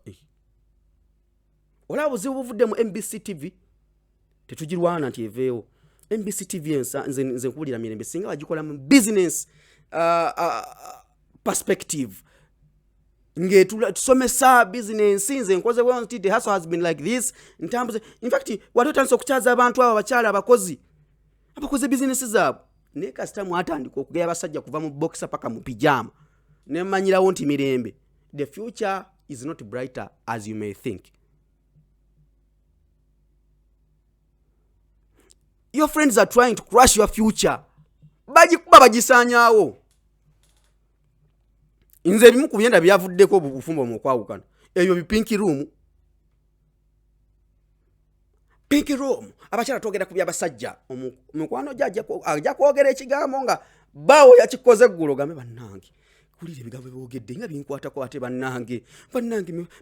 S3: olaba buzibu buvudde mu MBC TV tetugirwana nti eveewo MBC TV nze nkuwulira mirembe singa bagikola mu business perspective ngetula tusomesa business nze nkoze bwe nti the hustle has been like this ntambuze in fact watotanso okuchaza abantu abo bakyala abakozi business zaabo ne customer atandika okugeya abasajja kuva mu boxer paka mu pijama ne manyirawo nti mirembe the future is not brighter as you may think. Your friends are trying to crush your future. Bajikuba bagisanyawo. Inze bimu kubyenda byavuddeko obufumbo mukwawukana. Ebyo bipinki room. Pinki room abachara togera kubya basajja omukwano ajja kwogera ekigambo nga bawo yakikoze ggulo gambe bannange kulire bigambo byogedde nga binkwata ko ate bannange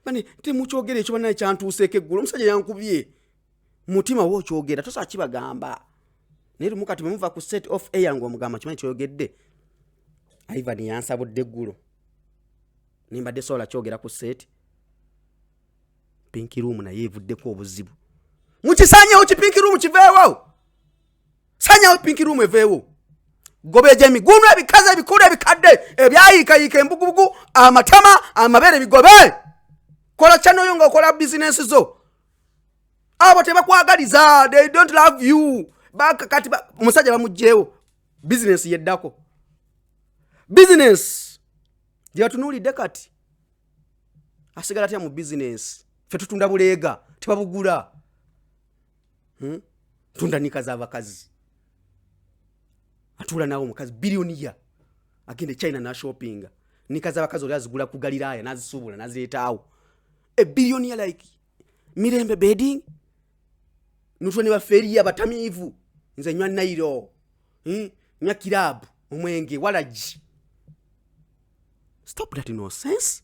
S3: bane temukyogera ekyo banaye kyantuuseeko eggulo omusajja yankubye mutima wo kyogera tosa kibagamba naye mukati muva ku set off air ngo mugamba kimanyi kyogedde Ivan yansabudde eggulo nimbadde sola kyogera ku set pinki room naye evuddeko obuzibu Muchisanya uchipinki room chivewo. Sanya uchipinki room evewo. Gobeje miguno ebikaza ebikulu ebikadde ebyayika embugubugu amatama amabere bigobe. Kola chano yonga kola business zo. Abo tebakwagaliza, they don't love you. Baka kati umusajja bamujjewo. Business yeddako. Business. Dia tunuli dekati. Asigala tya mu business. Fe tutunda bulega, tebabugula. Tunda nikaza abakazi atula nawo mukazi billionaire agende China na shopping nikaza abakazi oli azigula ku Galilaya nazisubula naziletaawo a billionaire like mirembe bedding nutone baferi abatamivu nze nywa nairo nya club omwenge walaji. Stop that nonsense.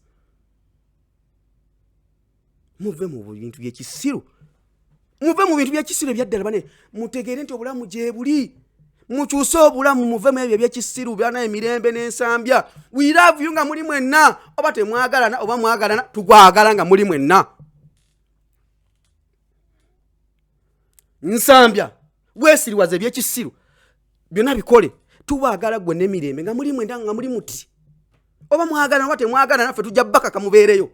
S3: Muve mu bintu byekisiru. Muve mu bintu byekisiru byaddala bane mutegere nti obulamu gye buli mukyuse obulamu muve mu ebyo byekisiru byana emirembe n'ensambya. We love you nga muri mwenna oba temwagalana oba mwagalana tugwagala nga muri mwenna. Nsambya wesiriwaze byekisiru byonna bikole tubagala gwe n'emirembe nga muri mwenda nga muri muti oba mwagalana oba temwagalana ffe tujja bbaka kamubeereyo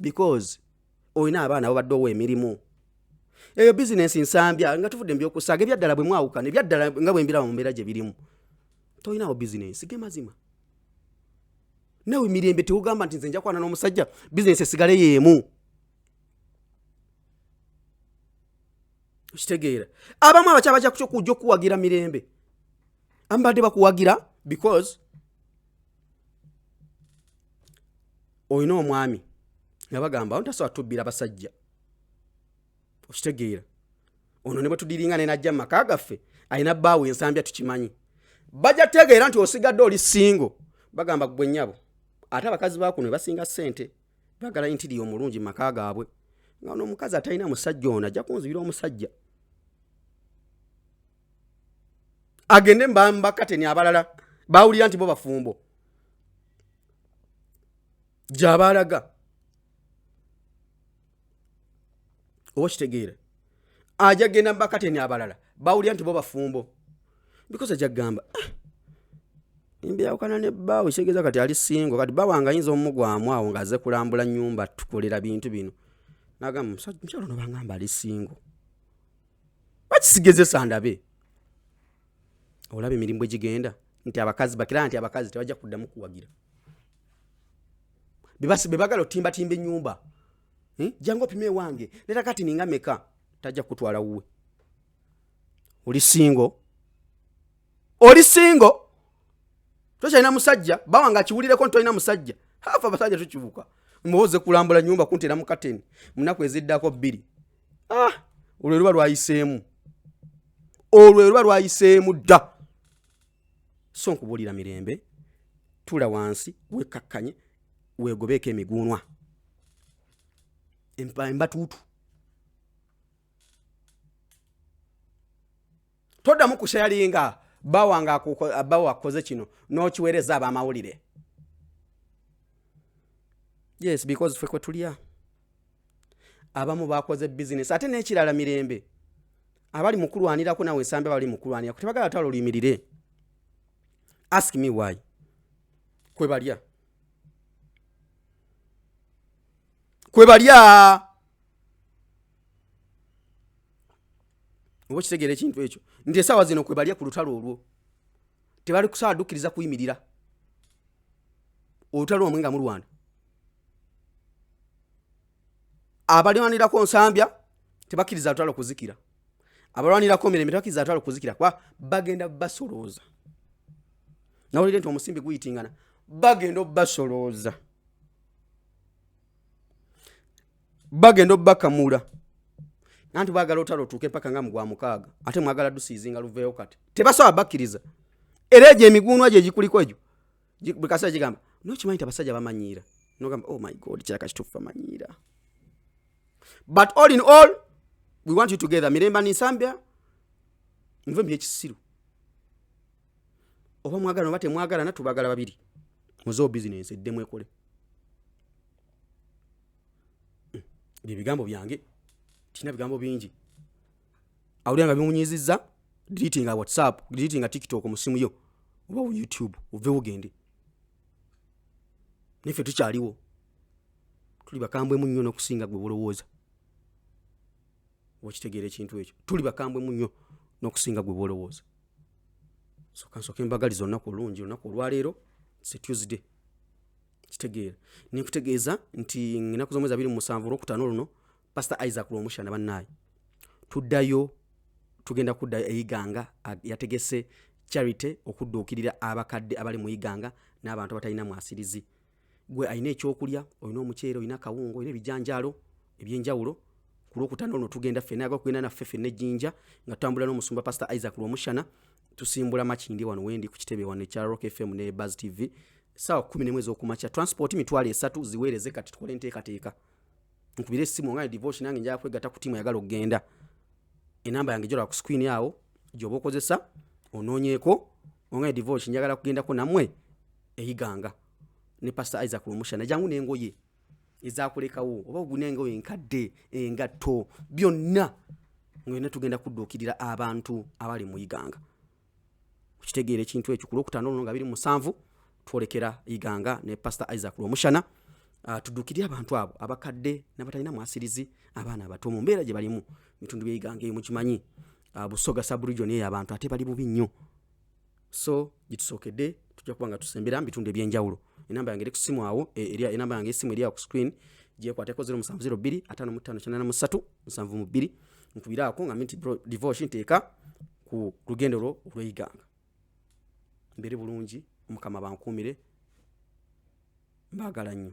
S3: because oyina abaana babadde owa emirimu eyo bizinesi nsambya nga tuvudde mbyokusaaga ebyaddala bwe mwawukana ebyaddala nga bwe mbiraba mu mbeera gye birimu toyinawo bizinesi ge mazima nawe mirembe teugamba nti nze nja kwana n'omusajja bizinesi esigale yeemu okitegeera abamu abakyabajja kukyo kujja okuwagira mirembe ambadde bakuwagira because oyina omwami nga bagamba ntasobola tubbira basajja okitegeera ono ne bwe tudiringa ne najja mu maka gaffe alina bbaawe ensambya tukimanyi bajja tegeera nti osigadde oli singo bagamba gwe nnyabo ate abakazi bakuno basinga ssente bagala intiri omulungi mu maka gaabwe nga n'omukazi atalina musajja ono ajja kunzibira omusajja agende mbakateni abalala bawulira nti bo bafumbo gy'abaalaga oba kitegeera ajja genda mbakateni abalala bawulira nti bo bafumbo because ajja gamba embyawukana ne bbaawe kitegeeza kati ali singo kati bawanga ayinza omugwamu awo ng'aze kulambula nnyumba tukolera bintu bino n'agamba mukyalo ono bangamba ali singo bakisigezesa ndabe olaba emirimu bwe gigenda nti abakazi bakira nti abakazi tebajja kuddamu kuwagira bebagala otimbatimba ennyumba jangu opime wange leta kati ninga meka tajja kutwala wuwe oli singo tokyalina musajja bawanga akiwulireko nti tolina musajja hafa abasajja tukibuka muboze kulambula nyumba kuntera mu kateni munaku eziddako 2 olwo luba lwayiseemu dda so nkubulira mirembe tula wansi wekakkanye wegobeeko emiguunwa embatuutu toddamu kushayalinga bawanga bawa akoze kino n'okiweereza ab'amawulire yes because ffe kwe tulya abamu bakoze bizinesi ate n'ekirala mirembe abali mukulwanirako nawe ensambya bali mukulwanirako tebagala talo luyimirire ask me why kwe balya oba kitegeera ekintu ekyo nti esaawa zino kwe balya ku lutalo olwo tebali kusawa dukkiriza kuyimirira olutalo omwe nga mulwana abalwanirako nsambya tebakkiriza lutalo kuzikira abalwanirako mirembe tebakkiriza lutalo kuzikira kuba bagenda basolooza nawulire nti omusimbi guyitingana bagenda obasolooza bagenda obakamula nanti bagala otalo tuke paka nga mugwa mukaaga ate mwagala dusizinga luveyo kati tebasoba bakkiriza era egyo emiguunwa gye gikuliko egyo bikasa gigamba nokimanyi abasajja bamanyiira nogamba oh my god kiraka kitufu amanyiira but all in all we want you together miremba ninsambya nve byekisiru oba mwagala oba temwagala natubagala babiri muzo business eddemu ekole bigambo byange tina bigambo bingi awulira nga bimunyizizza deletinga WhatsApp deletinga TikTok mu simu yo oba YouTube ove ugende nife tukyaliwo tuli bakambwe munnyo n'okusinga gwe bolowooza okitegeera ekintu ekyo tuli bakambwe munnyo n'okusinga gwe bolowooza so kansoke mbagaliza olunaku olungi olunaku olwaleero se Tuesday kitegeera nikutegeeza nti ennaku z'omwezi 27 olwokutaano luno Pastor Isaac Lwomushana bannaye tuddayo tugenda kuddayo eyiganga yategese charity okudduukirira abakadde abali mu iganga n'abantu abatalina mwasirizi gwe ayina ekyokulya olina omuceere olina kawungo olina ebijanjaalo ebyenjawulo ku lwokutaano luno tugenda ffenna agakugenda naffe ffenna ejjinja nga tutambula n'omusumba Pastor Isaac Lwomushana tusimbula makindi wano wendi ku kitebe wano ekya Rock FM ne Buzz TV sawa 11 ez'okumakya transport mitwalo 3 ziweereze kati tukole enteekateeka nkubire essimu nga devotion nange njala kwegatta ku timu yagala okugenda enamba yange jola ku screen yawo gyoba okozesa onoonyeeko onga devotion njagala kugendako nammwe eyiganga ne Pastor Isaac Lwomushana jangu n'engoye ezaakulekawo oba ogunengoye enkadde engatto byonna ngenda tugenda kudduukirira abantu abali mu iganga kitegeera ekintu ekyo ku lwokutaano luno nga 27 twolekera iganga ne Pastor Isaac Lwomushana tudukirye abantu abo abakadde n'abatalina mwasirizi abaana abato mu mbeera gye balimu mitundu by'Iganga eyo mukimanyi Busoga sub-region eyo abantu ate bali bubi nnyo so gitusookedde tujja kuba nga tusembera mu bitundu eby'enjawulo enamba yange eri ku simu awo enamba yange esimu eri awo ku screen gyekwateko 0702 5593 72 nkubiraako nga minti devotion nteeka ku lugendo lwo olw'Iganga mbere bulungi Mukama bankuumire mbaagala nnyo.